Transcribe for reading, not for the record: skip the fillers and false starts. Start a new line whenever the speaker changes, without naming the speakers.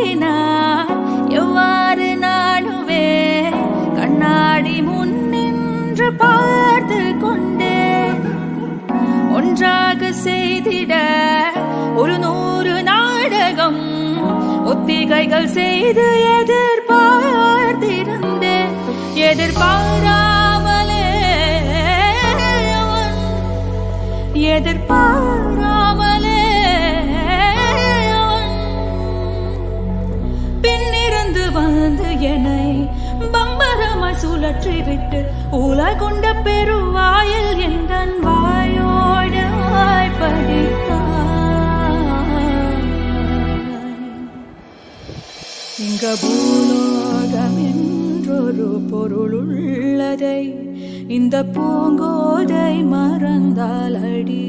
தூங்கினார் எவ்வாறு நானுவே கண்ணாடி முன்னின்று பார்த்து கொண்டேன். ஒன்றாக செய்திட ஒரு 100 நாடகம் ஒத்திகைகள் செய்து எதிர்பார்த்திருந்தேன். எதிர்பாராமலே பின்னிருந்து வந்து என்னை பம்பரமாய் சுழற்றி விட்டு உலகுண்ட பெருவாயில் எந்தன் வாயோடு வாய்ப்படித்தாய். இங்க பூலோகம் என்றொரு பொருளுள்ளதை இந்த பூங்கோதை மறந்தால் அடி